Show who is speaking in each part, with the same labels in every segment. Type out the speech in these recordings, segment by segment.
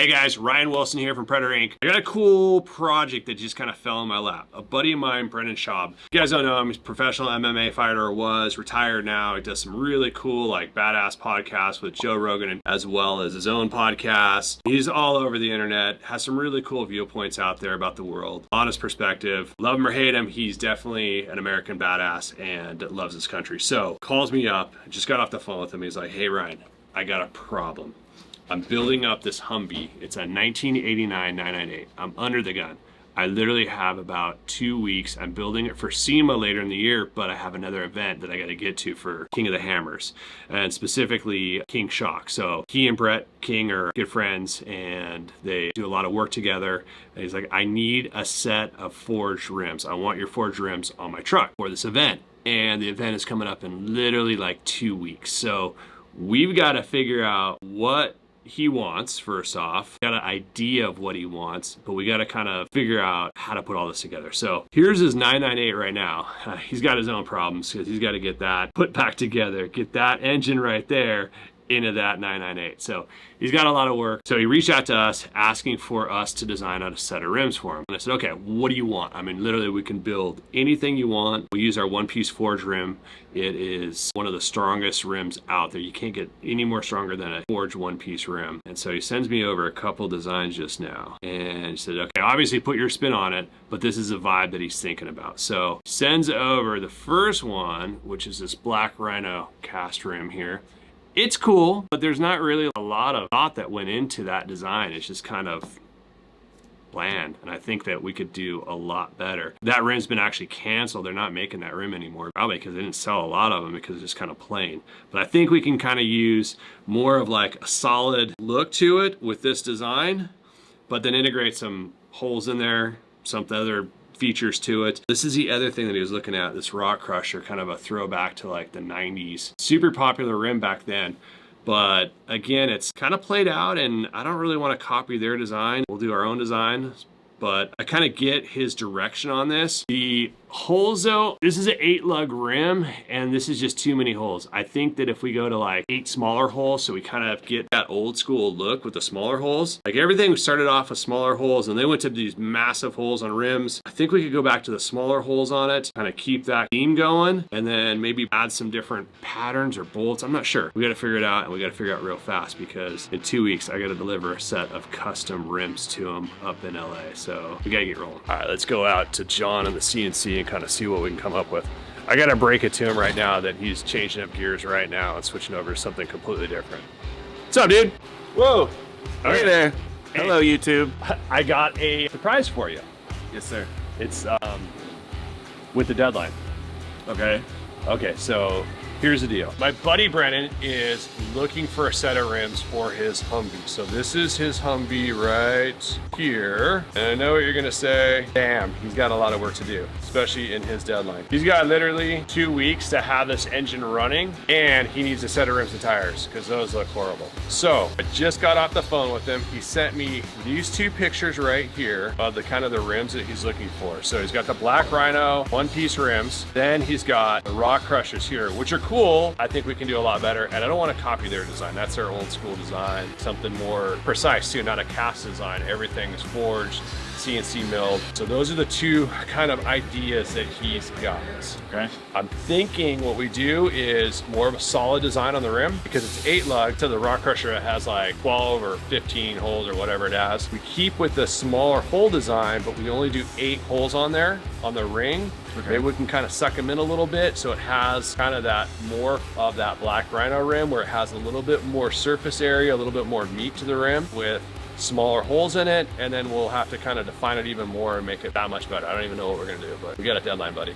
Speaker 1: Hey guys, Ryan Wilson here from Predator Inc. I got a cool project that just kind of fell in my lap. A buddy of mine, Brendan Schaub. You guys don't know him, he's a professional MMA fighter, was retired now. He does some really cool, like badass podcasts with Joe Rogan as well as his own podcast. He's all over the internet, has some really cool viewpoints out there about the world. Honest perspective. Love him or hate him, he's definitely an American badass and loves his country. So, calls me up, just got off the phone with him. He's like, hey Ryan, I got a problem. I'm building up this Humvee. It's a 1989 998. I'm under the gun. I literally have about 2 weeks. I'm building it for SEMA later in the year, but I have another event that I got to get to for King of the Hammers, and specifically King Shock. So he and Brett King are good friends, and they do a lot of work together. And he's like, I need a set of forged rims. I want your forged rims on my truck for this event. And the event is coming up in literally like 2 weeks. So we've got to figure out what he wants. First off, got an idea of what he wants, but we got to kind of figure out how to put all this together. So here's his 998 right now. He's got his own problems because he's got to get that put back together, get that engine right there into that 998. So he's got a lot of work. So he reached out to us asking for us to design out a set of rims for him. And I said, okay, what do you want? I mean, literally we can build anything you want. We use our one-piece forged rim. It is one of the strongest rims out there. You can't get any more stronger than a forged one-piece rim. And so he sends me over a couple designs just now. And he said, okay, obviously put your spin on it, but this is a vibe that he's thinking about. So sends over the first one, which is this black rhino cast rim here. It's cool, but there's not really a lot of thought that went into that design. It's just kind of bland, and I think that we could do a lot better. That rim's been actually canceled. They're not making that rim anymore, probably because they didn't sell a lot of them because it's just kind of plain. But I think we can kind of use more of like a solid look to it with this design, but then integrate some holes in there, some other features to it. This is the other thing that he was looking at, this Rock Crusher, kind of a throwback to like the 90s. Super popular rim back then, but again, it's kind of played out and I don't really want to copy their design. We'll do our own design, but I kind of get his direction on this. The holes though, this is an 8-lug rim and this is just too many holes. I think that if we go to like 8 smaller holes, so we kind of get that old school look with the smaller holes. Like everything started off with smaller holes and they went to these massive holes on rims. I think we could go back to the smaller holes on it, kind of keep that theme going, and then maybe add some different patterns or bolts. I'm not sure. We got to figure it out, and we got to figure it out real fast because in 2 weeks I got to deliver a set of custom rims to him up in LA. So we got to get rolling. All right, let's go out to John and the CNC and kind of see what we can come up with. I gotta break it to him right now that he's changing up gears right now and switching over to something completely different. What's up, dude?
Speaker 2: Whoa.
Speaker 1: Okay.
Speaker 2: Hey there. Hello, YouTube.
Speaker 1: I got a surprise for you.
Speaker 2: Yes, sir.
Speaker 1: It's with the deadline.
Speaker 2: Okay.
Speaker 1: Okay, so here's the deal. My buddy Brennan is looking for a set of rims for his Humvee. So this is his Humvee right here. And I know what you're gonna say. Damn, he's got a lot of work to do, especially in his deadline. He's got literally 2 weeks to have this engine running, and he needs a set of rims and tires because those look horrible. So I just got off the phone with him. He sent me these 2 pictures right here of the kind of the rims that he's looking for. So he's got the black rhino one-piece rims. Then he's got the Rock Crushers here, which are cool. I think we can do a lot better, and I don't want to copy their design. That's their old school design. Something more precise too, not a cast design. Everything is forged, CNC milled. So those are the 2 kind of ideas that he's got.
Speaker 2: Okay.
Speaker 1: I'm thinking what we do is more of a solid design on the rim because it's 8-lug. To the Rock Crusher, it has like 12 or 15 holes or whatever it has. We keep with the smaller hole design, but we only do 8 holes on there on the ring.
Speaker 2: Okay.
Speaker 1: Maybe we can kind of suck them in a little bit so it has kind of that more of that black rhino rim where it has a little bit more surface area, a little bit more meat to the rim with smaller holes in it, and then we'll have to kind of define it even more and make it that much better. I don't even know what we're gonna do, but we got a deadline, buddy.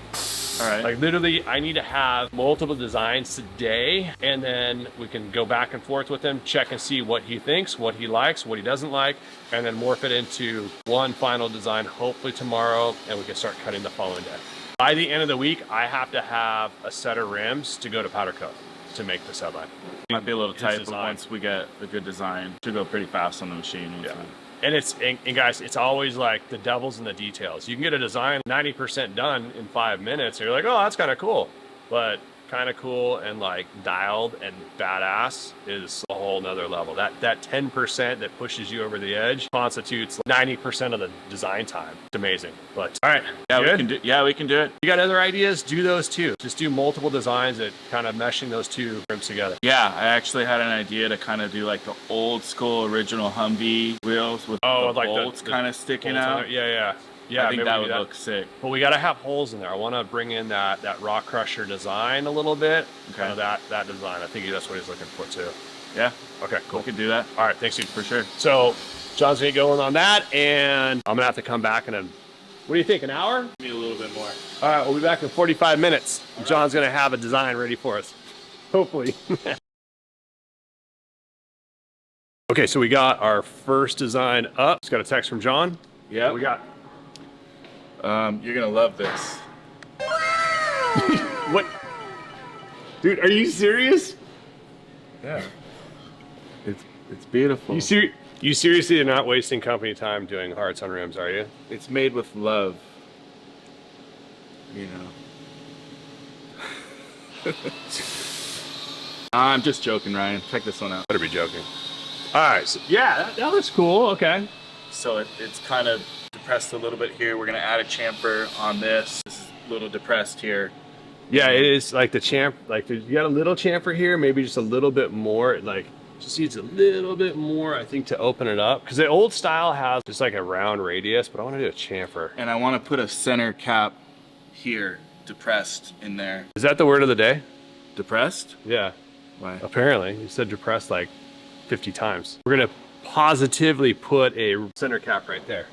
Speaker 2: All right.
Speaker 1: Like literally, I need to have multiple designs today, and then we can go back and forth with him, check and see what he thinks, what he likes, what he doesn't like, and then morph it into one final design, hopefully tomorrow, and we can start cutting the following day. By the end of the week, I have to have a set of rims to go to powder coat to make this headline.
Speaker 2: Might be a little tight, but
Speaker 1: design.
Speaker 2: once we get a good design, it should go pretty fast on the machine.
Speaker 1: Yeah. And guys, it's always like the devil's in the details. You can get a design 90% done in 5 minutes, and you're like, oh, that's kind of cool. But kind of cool and like dialed and badass is a whole nother level. That 10% that pushes you over the edge constitutes 90% of the design time. It's amazing. But all right,
Speaker 2: Yeah,
Speaker 1: good?
Speaker 2: we can do it.
Speaker 1: You got other ideas? Do those too. Just do multiple designs that kind of meshing those two rims together.
Speaker 2: Yeah, I actually had an idea to kind of do like the old school original Humvee wheels with the
Speaker 1: like
Speaker 2: bolts kind of sticking out.
Speaker 1: Yeah.
Speaker 2: I think that would look sick.
Speaker 1: But we got to have holes in there. I want to bring in that rock crusher design a little bit.
Speaker 2: Okay.
Speaker 1: Kind of that design. I think that's what he's looking for too.
Speaker 2: Yeah.
Speaker 1: Okay, cool.
Speaker 2: We could do that.
Speaker 1: All right, thanks, dude.
Speaker 2: For sure.
Speaker 1: So John's gonna go in on that, and I'm gonna have to come back in what do you think, an hour?
Speaker 2: Maybe a little bit more.
Speaker 1: All right, we'll be back in 45 minutes. Right. John's gonna have a design ready for us. Hopefully. Okay, so we got our first design up. Just got a text from John.
Speaker 2: Yeah.
Speaker 1: What we got?
Speaker 2: You're gonna love this.
Speaker 1: What? Dude, are you serious?
Speaker 2: Yeah. It's beautiful.
Speaker 1: You seriously are not wasting company time doing hearts on rims, are you?
Speaker 2: It's made with love. You know. I'm just joking, Ryan. Check this one out.
Speaker 1: Better be joking. All right, so yeah, that looks cool. Okay.
Speaker 2: So it's kind of depressed a little bit here. We're gonna add a chamfer on this. This is a little depressed here.
Speaker 1: Yeah, it is like the you got a little chamfer here, maybe just a little bit more, like just needs a little bit more, I think, to open it up. Because the old style has just like a round radius, but I want to do a chamfer.
Speaker 2: And I want to put a center cap here, depressed in there.
Speaker 1: Is that the word of the day?
Speaker 2: Depressed?
Speaker 1: Yeah.
Speaker 2: Why?
Speaker 1: Apparently, you said depressed like 50 times. We're gonna positively put a center cap right there.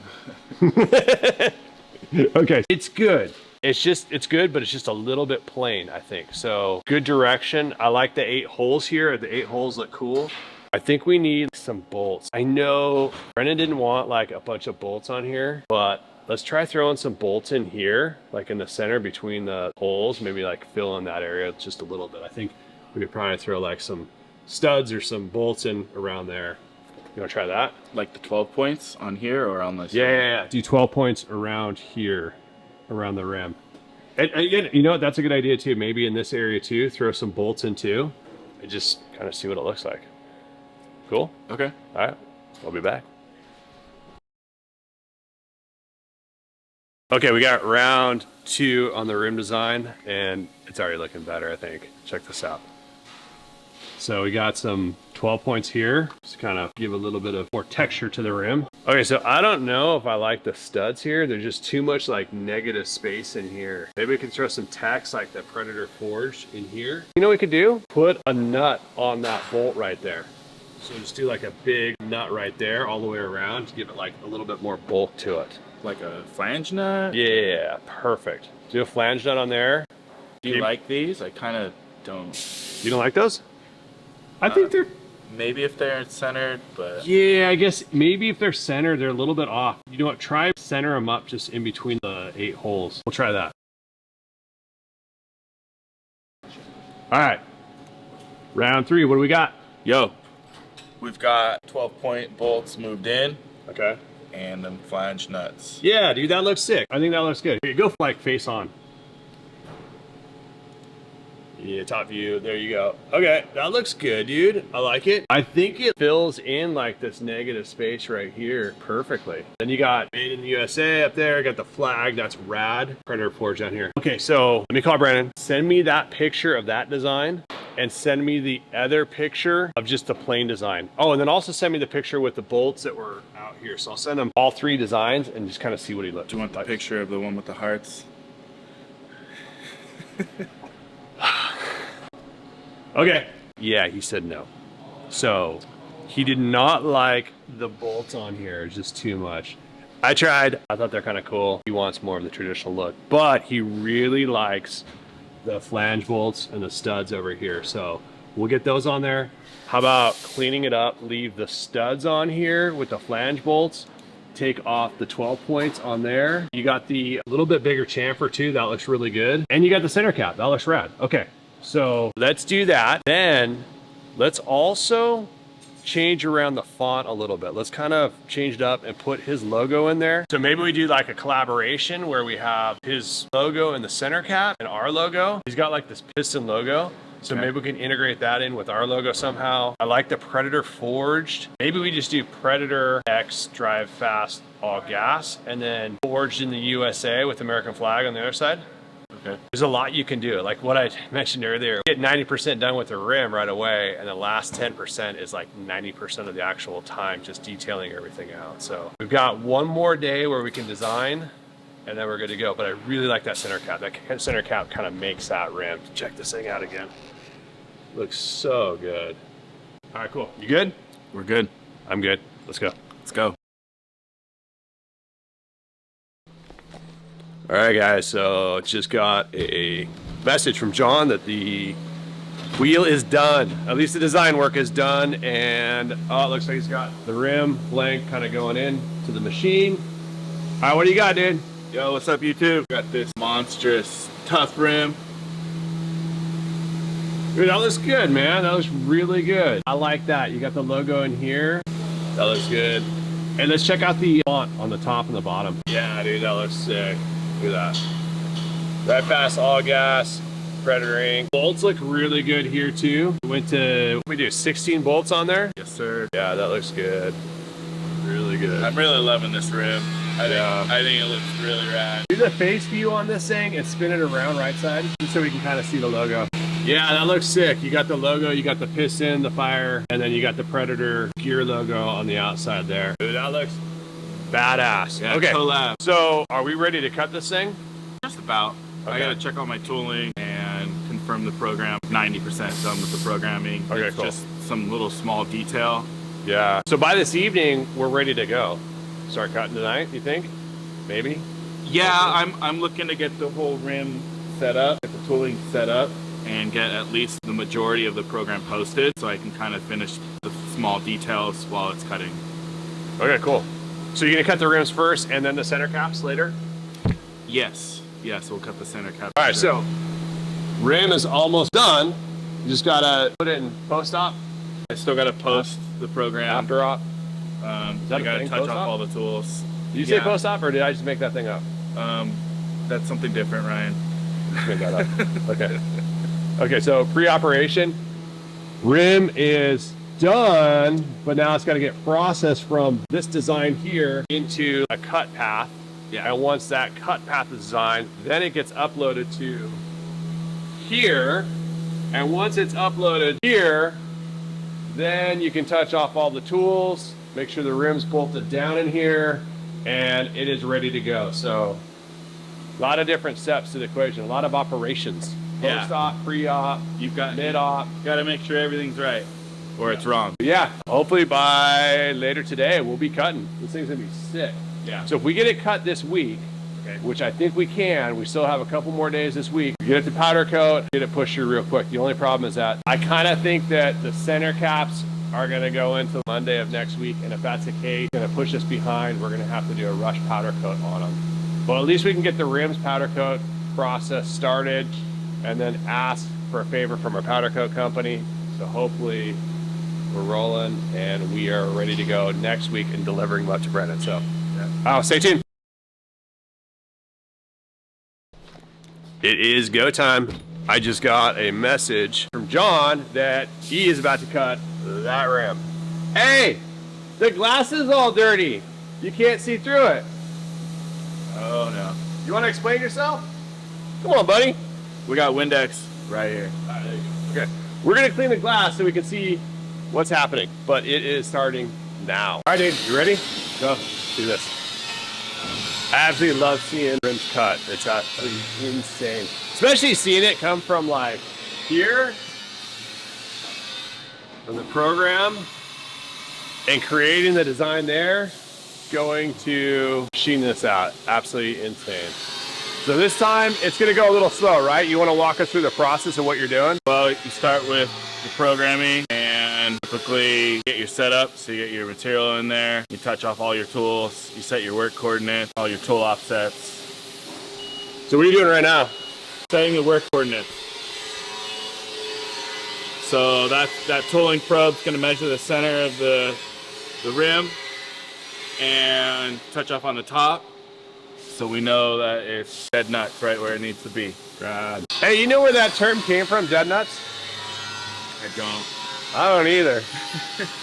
Speaker 1: Okay, it's good. It's good, but it's just a little bit plain, I think. So good direction. I like the 8 holes here. The 8 holes look cool. I think we need some bolts. I know Brendan didn't want like a bunch of bolts on here, but let's try throwing some bolts in here, like in the center between the holes, maybe like fill in that area just a little bit. I think we could probably throw like some studs or some bolts in around there. You wanna try that?
Speaker 2: Like the 12 points on here or on this?
Speaker 1: Yeah. Do 12 points around here, around the rim. And again, you know what? That's a good idea too. Maybe in this area too, throw some bolts in too, and just kind of see what it looks like. Cool?
Speaker 2: Okay.
Speaker 1: All right, I'll be back. Okay, we got round 2 on the rim design, and it's already looking better, I think. Check this out. So we got some 12 points here, just kind of give a little bit of more texture to the rim. Okay, so I don't know if I like the studs here. There's just too much like negative space in here. Maybe we can throw some text like the Predator Forge in here. You know what we could do? Put a nut on that bolt right there. So just do like a big nut right there all the way around to give it like a little bit more bulk to it.
Speaker 2: Like a flange nut?
Speaker 1: Yeah, perfect. Do a flange nut on there.
Speaker 2: Do you like these? I kind of don't.
Speaker 1: You don't like those? I think they're...
Speaker 2: Maybe if they're centered, but...
Speaker 1: Yeah, I guess maybe if they're centered, they're a little bit off. You know what? Try center them up just in between the 8 holes. We'll try that. All right. Round 3, what do we got?
Speaker 2: Yo, we've got 12-point bolts moved in.
Speaker 1: Okay.
Speaker 2: And them flange nuts.
Speaker 1: Yeah, dude, that looks sick. I think that looks good. Here, go like face on. Yeah, top view, there you go. Okay, that looks good, dude. I like it. I think it fills in like this negative space right here perfectly. Then you got made in the USA up there, got the flag, that's rad. Predator Forge down here. Okay, so let me call Brandon. Send me that picture of that design and send me the other picture of just the plain design. Oh, and then also send me the picture with the bolts that were out here. So I'll send him all 3 designs and just kind of see what he looks like.
Speaker 2: Do you want the picture of the one with the hearts?
Speaker 1: Okay. Yeah, he said no. So he did not like the bolts on here, just too much. I tried. I thought they're kind of cool. He wants more of the traditional look, but he really likes the flange bolts and the studs over here. So we'll get those on there. How about cleaning it up, leave the studs on here with the flange bolts, take off the 12 points on there. You got the little bit bigger chamfer too. That looks really good. And you got the center cap. That looks rad. Okay. So let's do that. Then let's also change around the font a little bit. Let's kind of change it up and put his logo in there. So maybe we do like a collaboration where we have his logo in the center cap and our logo. He's got like this piston logo. So maybe we can integrate that in with our logo somehow. I like the Predator Forged. Maybe we just do Predator X Drive Fast All Gas and then Forged in the USA with American flag on the other side. Okay. There's a lot you can do. Like what I mentioned earlier, get 90% done with the rim right away, and the last 10% is like 90% of the actual time just detailing everything out. So we've got one more day where we can design, and then we're good to go. But I really like that center cap. That center cap kind of makes that rim. Check this thing out again. Looks so good. All right, cool. You good?
Speaker 2: We're good.
Speaker 1: I'm good. Let's go.
Speaker 2: Let's go.
Speaker 1: All right, guys, so just got a message from John that the wheel is done. At least the design work is done, and oh, it looks like he's got the rim blank kind of going in to the machine. All right, what do you got, dude?
Speaker 2: Yo, what's up, YouTube? Got this monstrous tough rim.
Speaker 1: Dude, that looks good, man. That looks really good. I like that. You got the logo in here. That looks good. And let's check out the font on the top and the bottom. Yeah, dude, that looks sick. Look at that. Drive Fast All Gas, Predator ink. Bolts look really good here too. We do 16 bolts on there?
Speaker 2: Yes, sir.
Speaker 1: Yeah, that looks good. Really good.
Speaker 2: I'm really loving this rim. I think it looks really rad.
Speaker 1: Do the face view on this thing and spin it around right side just so we can kind of see the logo. Yeah, that looks sick. You got the logo, you got the piston, the fire, and then you got the Predator gear logo on the outside there. Dude, that looks badass.
Speaker 2: Yeah,
Speaker 1: okay,
Speaker 2: collab.
Speaker 1: So are we ready to cut this thing?
Speaker 2: Just about. Okay. I gotta check all my tooling and confirm the program. 90% done with the programming.
Speaker 1: Okay,
Speaker 2: it's
Speaker 1: cool.
Speaker 2: Just some little small detail.
Speaker 1: Yeah. So by this evening, we're ready to go. Start cutting tonight, you think? Maybe?
Speaker 2: Yeah, I'm looking to get the whole rim set up, get the tooling set up, and get at least the majority of the program posted so I can kind of finish the small details while it's cutting.
Speaker 1: Okay, cool. So you're gonna cut the rims first and then the center caps later?
Speaker 2: Yes, we'll cut the center cap.
Speaker 1: All right, so rim is almost done. You just gotta put it in post-op.
Speaker 2: I still gotta post the program.
Speaker 1: After op.
Speaker 2: I gotta touch off all the tools.
Speaker 1: Did you say post-op or did I just make that thing up?
Speaker 2: That's something different, Ryan.
Speaker 1: Just made that up. Okay. Okay, so pre-operation, rim is done, but now it's got to get processed from this design here into a cut path. Yeah. And once that cut path is designed, then it gets uploaded to here. And once it's uploaded here, then you can touch off all the tools, make sure the rim's bolted down in here, and it is ready to go. So a lot of different steps to the equation, a lot of operations. Post-op, pre-op,
Speaker 2: you've got
Speaker 1: mid-op.
Speaker 2: Got to make sure everything's right, or it's wrong.
Speaker 1: But yeah, hopefully by later today we'll be cutting. This thing's gonna be sick.
Speaker 2: Yeah.
Speaker 1: So if we get it cut this week, okay, which I think we can, we still have a couple more days this week. Get it to powder coat, get it pushed through real quick. The only problem is that I kind of think that the center caps are gonna go into Monday of next week, and if that's the case, it's gonna push us behind. We're gonna have to do a rush powder coat on them. But at least we can get the rims powder coat process started, and then ask for a favor from our powder coat company. So hopefully we're rolling and we are ready to go next week and delivering much to Brendan. So stay tuned. It is go time. I just got a message from John that he is about to cut that rim. Hey, the glass is all dirty. You can't see through it.
Speaker 2: Oh no.
Speaker 1: You want to explain yourself? Come on, buddy.
Speaker 2: We got Windex right here.
Speaker 1: All right, there you go. Okay. We're going to clean the glass so we can see what's happening, but it is starting now. All right, dude, you ready? Go. Do this. I absolutely love seeing rims cut. It's absolutely insane. Especially seeing it come from like here, from the program, and creating the design there, going to machine this out. Absolutely insane. So this time, it's gonna go a little slow, right? You wanna walk us through the process of what you're doing?
Speaker 2: Well, you start with the programming and typically get your setup. So you get your material in there, you touch off all your tools, you set your work coordinates, all your tool offsets.
Speaker 1: So what are you doing right now?
Speaker 2: Setting the work coordinates. So that tooling probe's gonna measure the center of the rim and touch off on the top. So we know that it's dead nuts right where it needs to be.
Speaker 1: Right. Hey, you know where that term came from, dead nuts?
Speaker 2: I don't.
Speaker 1: I don't either.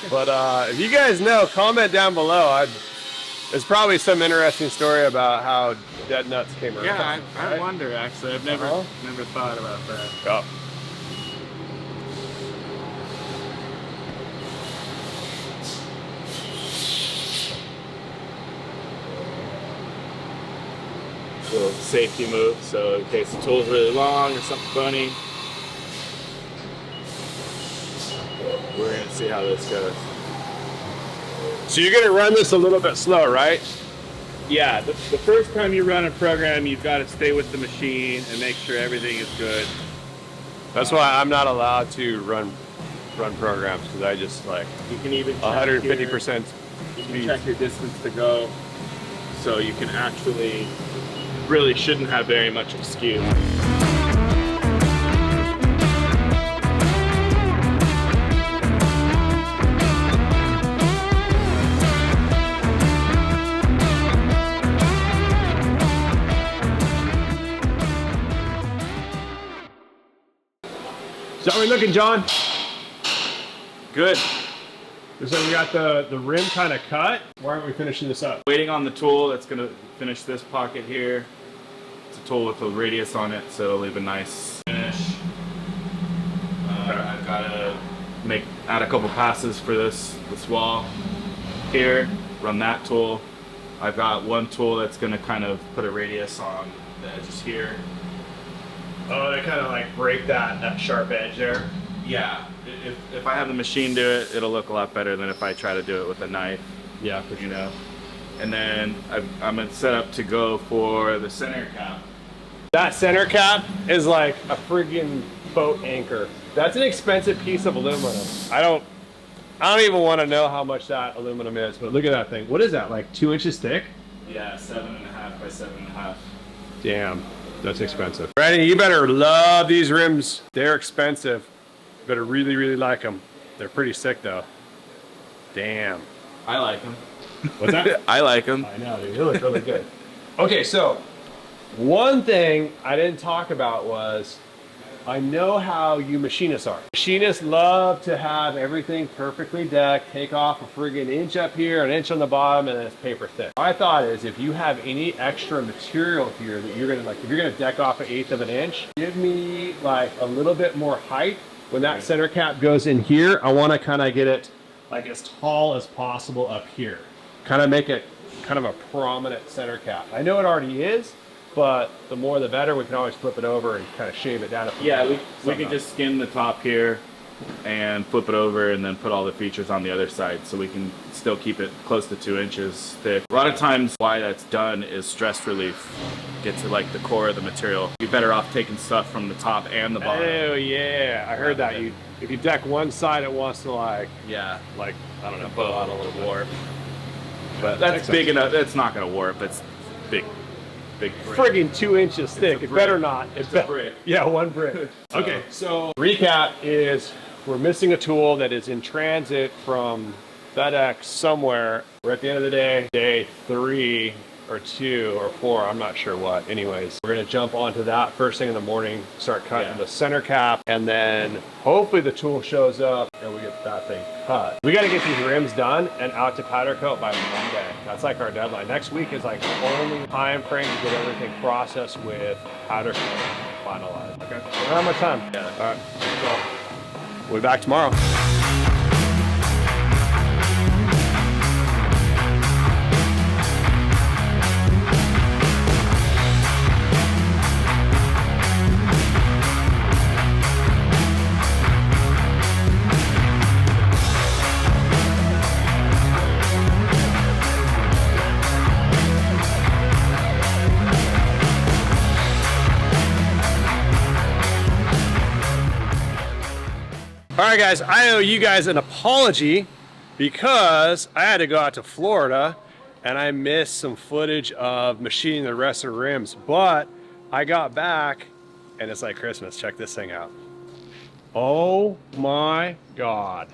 Speaker 1: But if you guys know, comment down below. There's probably some interesting story about how dead nuts came around.
Speaker 2: Yeah, I wonder actually. I've never thought about that.
Speaker 1: Oh.
Speaker 2: Little safety move, so in case the tool's really long or something funny, we're gonna see how this goes.
Speaker 1: So you're gonna run this a little bit slow, right?
Speaker 2: Yeah, the first time you run a program, you've got to stay with the machine and make sure everything is good.
Speaker 1: That's why I'm not allowed to run programs, because I just like
Speaker 2: You can even
Speaker 1: 150%.
Speaker 2: You can check your distance to go, so you can actually really shouldn't have very much excuse.
Speaker 1: So how are we looking, John? Good. So we got the rim kind of cut. Why aren't we finishing this up?
Speaker 2: Waiting on the tool that's going to finish this pocket here. It's a tool with a radius on it, so it'll leave a nice finish. I've got to add a couple passes for this wall here. Run that tool. I've got one tool that's going to kind of put a radius on the edges here.
Speaker 1: Oh, they kind of like break that sharp edge there.
Speaker 2: Yeah. If I have the machine do it, it'll look a lot better than if I try to do it with a knife.
Speaker 1: Yeah, for sure.
Speaker 2: You know. And then I'm set up to go for the center cap.
Speaker 1: That center cap is like a friggin' boat anchor. That's an expensive piece of aluminum. I don't even want to know how much that aluminum is, but look at that thing. What is that, like 2 inches thick?
Speaker 2: Yeah, 7.5 by 7.5.
Speaker 1: Damn, that's expensive. Brandon, you better love these rims. They're expensive. You better really, really like them. They're pretty sick though. Damn.
Speaker 2: I like them.
Speaker 1: What's that?
Speaker 2: I like them.
Speaker 1: I know, dude. They look really good. Okay, so one thing I didn't talk about was, I know how you machinists are. Machinists love to have everything perfectly decked, take off a friggin' inch up here, an inch on the bottom, and then it's paper thin. My thought is, if you have any extra material here that you're gonna, like, if you're gonna deck off 1/8 of an inch, give me like a little bit more height. When that center cap goes in here, I wanna kinda get it like as tall as possible up here. Kind of make it kind of a prominent center cap. I know it already is, but the more the better. We can always flip it over and kind of shave it down.
Speaker 2: Yeah, we can just skin the top here and flip it over and then put all the features on the other side, so we can still keep it close to 2 inches thick. A lot of times why that's done is stress relief. Get to like the core of the material. You're better off taking stuff from the top and the bottom.
Speaker 1: Oh yeah, I heard that. If you deck one side, it wants to I don't know,
Speaker 2: put on a little warp. But that's big enough. It's not going to warp. It's big.
Speaker 1: Friggin' 2 inches thick. It better not.
Speaker 2: It's a brick.
Speaker 1: Yeah, one brick. Okay, so recap is we're missing a tool that is in transit from FedEx somewhere. We're at the end of the day 3 or 2 or 4, I'm not sure what. Anyways, we're gonna jump onto that first thing in the morning, start cutting the center cap, and then hopefully the tool shows up and we get that thing cut. We gotta get these rims done and out to powder coat by Monday. That's like our deadline. Next week is like the only time frame to get everything processed with powder coat finalized. Okay. We don't have much time.
Speaker 2: Yeah.
Speaker 1: All right. So we'll be back tomorrow. All right, guys, I owe you guys an apology because I had to go out to Florida and I missed some footage of machining the rest of the rims, but I got back and it's like Christmas. Check this thing out. Oh my God.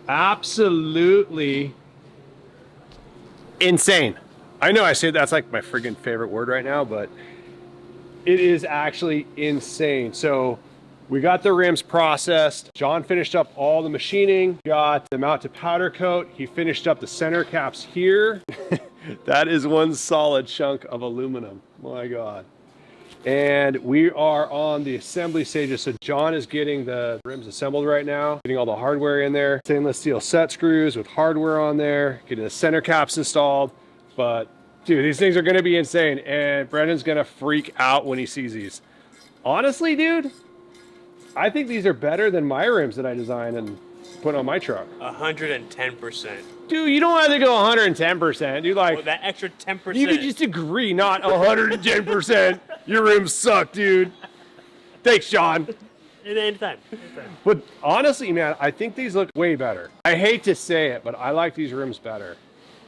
Speaker 1: Absolutely insane. I know I say that's like my friggin' favorite word right now, but it is actually insane. So we got the rims processed. John finished up all the machining, got them out to powder coat. He finished up the center caps here. That is one solid chunk of aluminum. My God. And we are on the assembly stages. So John is getting the rims assembled right now, getting all the hardware in there. Stainless steel set screws with hardware on there, getting the center caps installed. But dude, these things are gonna be insane. And Brendan's gonna freak out when he sees these. Honestly, dude, I think these are better than my rims that I designed and put on my truck.
Speaker 3: 110%.
Speaker 1: Dude, you don't have to go 110%. Dude, like,
Speaker 3: Well, that extra 10%.
Speaker 1: you could just agree, not 110%. Your rims suck, dude. Thanks, Sean.
Speaker 3: Anytime.
Speaker 1: But honestly, man, I think these look way better. I hate to say it, but I like these rims better.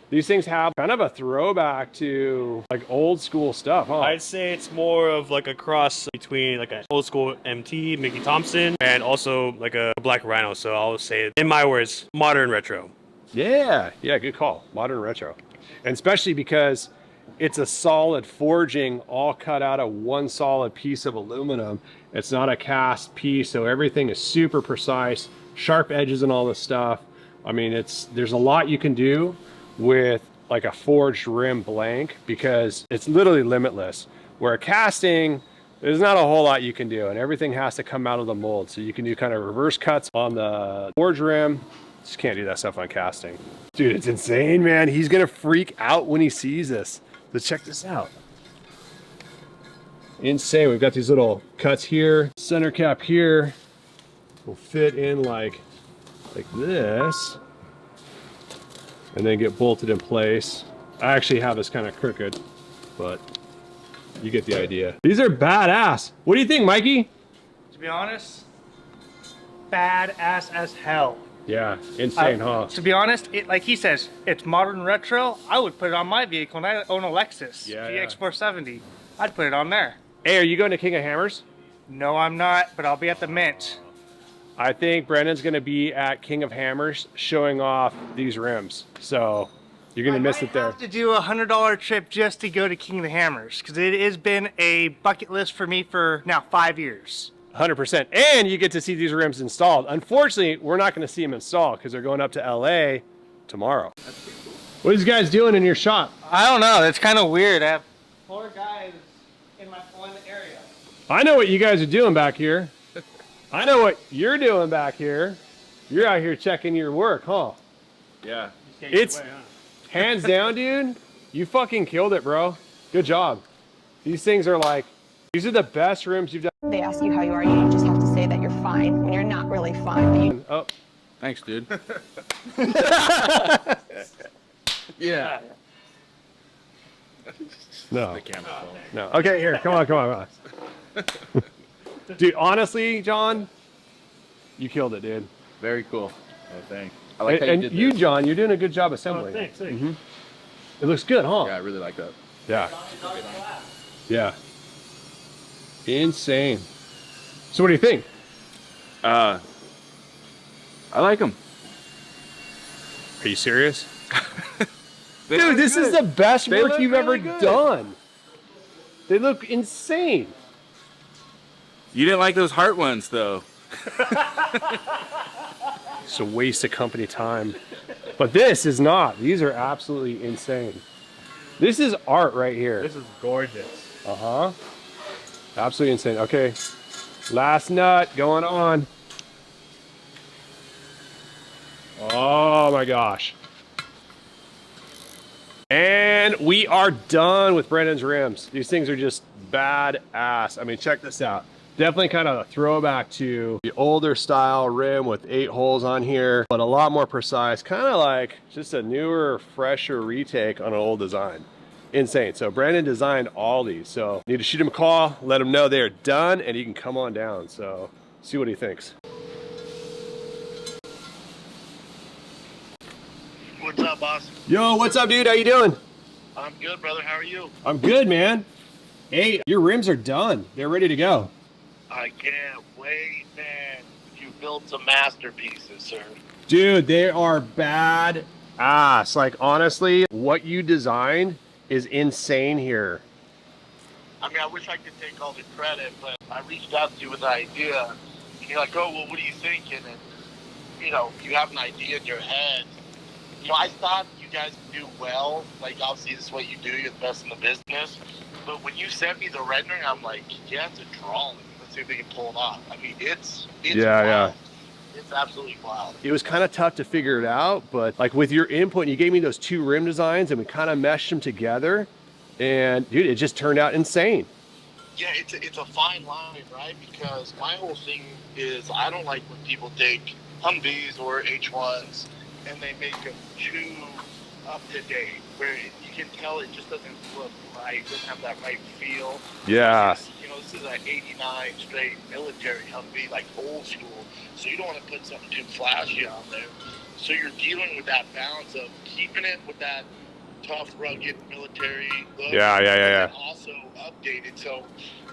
Speaker 1: These things have kind of a throwback to like old school stuff, huh?
Speaker 3: I'd say it's more of like a cross between like an old school MT, Mickey Thompson, and also like a Black Rhino. So I'll say, in my words, modern retro.
Speaker 1: Yeah, good call. Modern retro. And especially because it's a solid forging all cut out of one solid piece of aluminum. It's not a cast piece, so everything is super precise, sharp edges and all this stuff. I mean, there's a lot you can do with like a forged rim blank because it's literally limitless. Where a casting, there's not a whole lot you can do, and everything has to come out of the mold. So you can do kind of reverse cuts on the forged rim. Just can't do that stuff on casting. Dude, it's insane, man. He's gonna freak out when he sees this. Let's check this out. Insane. We've got these little cuts here. Center cap here will fit in like this, and then get bolted in place. I actually have this kind of crooked, but you get the idea. These are badass. What do you think, Mikey?
Speaker 4: To be honest, badass as hell.
Speaker 1: Yeah, insane, huh?
Speaker 4: To be honest, like he says, it's modern retro. I would put it on my vehicle, and I own a Lexus GX 470. I'd put it on there.
Speaker 1: Hey, are you going to King of Hammers?
Speaker 4: No, I'm not, but I'll be at the Mint.
Speaker 1: I think Brendan's going to be at King of Hammers showing off these rims. So you're going to miss it there.
Speaker 4: I have to do a $100 trip just to go to King of the Hammers because it has been a bucket list for me for now 5 years.
Speaker 1: 100%. And you get to see these rims installed. Unfortunately, we're not going to see them installed because they're going up to LA tomorrow. What are these guys doing in your shop?
Speaker 4: I don't know. It's kind of weird. I have 4 guys in my one area.
Speaker 1: I know what you guys are doing back here. I know what you're doing back here. You're out here checking your work, huh?
Speaker 2: Yeah.
Speaker 1: It's hands down, dude. You fucking killed it, bro. Good job. These things are like, these are the best rims you've done.
Speaker 5: They ask you how you are, you just have to say that you're fine when you're not really fine.
Speaker 1: Oh.
Speaker 2: Thanks, dude. Yeah.
Speaker 1: No.
Speaker 2: The camera phone.
Speaker 1: No. Okay, here. Come on. Dude, honestly, John, you killed it, dude.
Speaker 2: Very cool. Oh, thanks. I like how
Speaker 1: And
Speaker 2: you did
Speaker 1: you,
Speaker 2: this.
Speaker 1: John, you're doing a good job assembling.
Speaker 3: Thanks.
Speaker 1: Mm-hmm. It looks good, huh?
Speaker 2: Yeah, I really like that.
Speaker 1: Yeah. Yeah. Insane. So what do you think?
Speaker 2: I like them.
Speaker 1: Are you serious? Dude, this is the best
Speaker 2: They
Speaker 1: work
Speaker 2: look
Speaker 1: you've
Speaker 2: really
Speaker 1: ever
Speaker 2: good.
Speaker 1: done. They look insane.
Speaker 2: You didn't like those heart ones, though.
Speaker 1: It's a waste of company time. But this is not. These are absolutely insane. This is art right here.
Speaker 3: This is gorgeous.
Speaker 1: Uh-huh. Absolutely insane. Okay. Last nut going on. Oh my gosh. And we are done with Brendan's rims. These things are just badass. I mean, check this out. Definitely kind of a throwback to the older style rim with 8 holes on here, but a lot more precise. Kind of like just a newer, fresher retake on an old design. Insane. So Brandon designed all these. So need to shoot him a call, let him know they are done, and he can come on down. So see what he thinks.
Speaker 6: What's up, boss?
Speaker 1: Yo, what's up, dude? How you doing?
Speaker 6: I'm good, brother. How are you?
Speaker 1: I'm good, man. Hey, your rims are done. They're ready to go.
Speaker 6: I can't wait, man. You built some masterpieces, sir.
Speaker 1: Dude, they are bad ass. Like, honestly, what you designed is insane here.
Speaker 6: I mean, I wish I could take all the credit, but I reached out to you with an idea. And you're like, oh, well, what are you thinking? And, you know, you have an idea in your head. You know, I thought you guys would do well. Like, obviously, this is what you do. You're the best in the business. But when you sent me the rendering, I'm like, yeah, it's a drawing. Let's see if we can pull it off. I mean, it's wild. It's absolutely wild.
Speaker 1: It was kind of tough to figure it out, but like with your input, you gave me those 2 rim designs and we kind of meshed them together. And dude, it just turned out insane.
Speaker 6: Yeah, it's a fine line, right? Because my whole thing is I don't like when people take Humvees or H1s and they make them too up to date, where you can tell it just doesn't look right, doesn't have that right feel.
Speaker 1: Yeah.
Speaker 6: You know, this is an '89 straight military Humvee, like old school. So you don't want to put something too flashy on there. So you're dealing with that balance of keeping it with that tough, rugged military look.
Speaker 1: Yeah.
Speaker 6: And also updated. So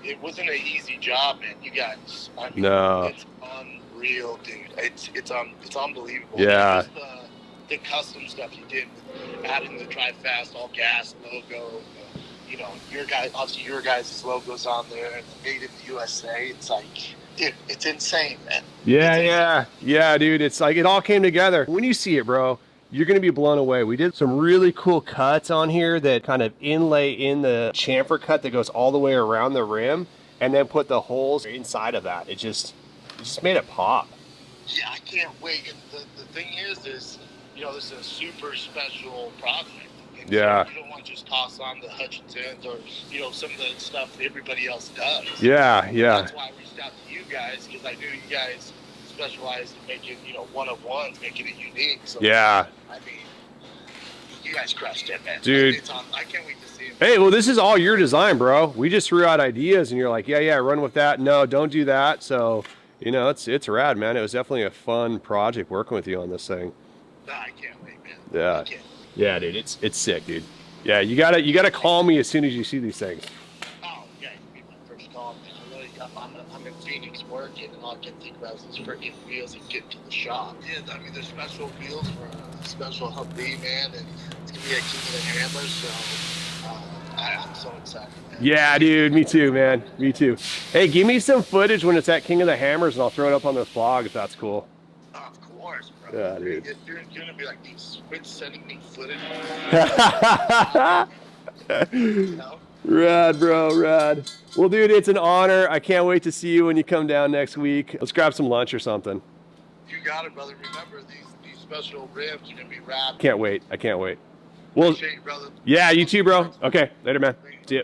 Speaker 6: it wasn't an easy job, man. You guys, I mean,
Speaker 1: No.
Speaker 6: it's unreal, dude. It's unbelievable.
Speaker 1: Yeah.
Speaker 6: Just the custom stuff you did, adding the Drive Fast all gas logo. You know, your guys' logos on there, and made in the USA. It's like, dude, it's insane, man.
Speaker 1: Yeah, dude. It's like it all came together. When you see it, bro, you're gonna be blown away. We did some really cool cuts on here that kind of inlay in the chamfer cut that goes all the way around the rim, and then put the holes inside of that. It just made it pop.
Speaker 6: Yeah, I can't wait. And the thing is, you know, this is a super special project. And
Speaker 1: Yeah.
Speaker 6: So you don't want to just toss on the Hutchinsons or, you know, some of the stuff that everybody else does.
Speaker 1: Yeah.
Speaker 6: That's why I reached out to you guys, because I knew you guys specialized in making, you know, one-of-ones, making it unique. So,
Speaker 1: Yeah.
Speaker 6: I mean, you guys crushed it, man.
Speaker 1: Dude.
Speaker 6: I can't wait to see it.
Speaker 1: Hey, well, this is all your design, bro. We just threw out ideas, and you're like, yeah, run with that. No, don't do that. So, you know, it's rad, man. It was definitely a fun project working with you on this thing.
Speaker 6: Nah, I can't wait, man.
Speaker 1: Yeah.
Speaker 6: I can't.
Speaker 1: Yeah, dude, it's sick, dude. Yeah, you gotta call me as soon as you see these things.
Speaker 6: Oh, yeah, you be my first call, man. I really, I'm in Phoenix working, and all I can think about is these freaking wheels and get to the shop. Yeah, I mean, there's special wheels for a special Humvee, man, and it's gonna be a King of the Hammer, so I'm so excited, man.
Speaker 1: Yeah, dude, me too, man. Me too. Hey, give me some footage when it's at King of the Hammers, and I'll throw it up on the vlog if that's cool.
Speaker 6: Of course, bro.
Speaker 1: Yeah, dude.
Speaker 6: If you're gonna be like, quit sending me footage. You know?
Speaker 1: Rad, bro, rad. Well, dude, it's an honor. I can't wait to see you when you come down next week. Let's grab some lunch or something.
Speaker 6: You got it, brother. Remember, these special ribs are gonna be wrapped.
Speaker 1: Can't wait. I can't wait. Well,
Speaker 6: Appreciate you, brother.
Speaker 1: yeah, you too, bro. Okay, later, man. See ya.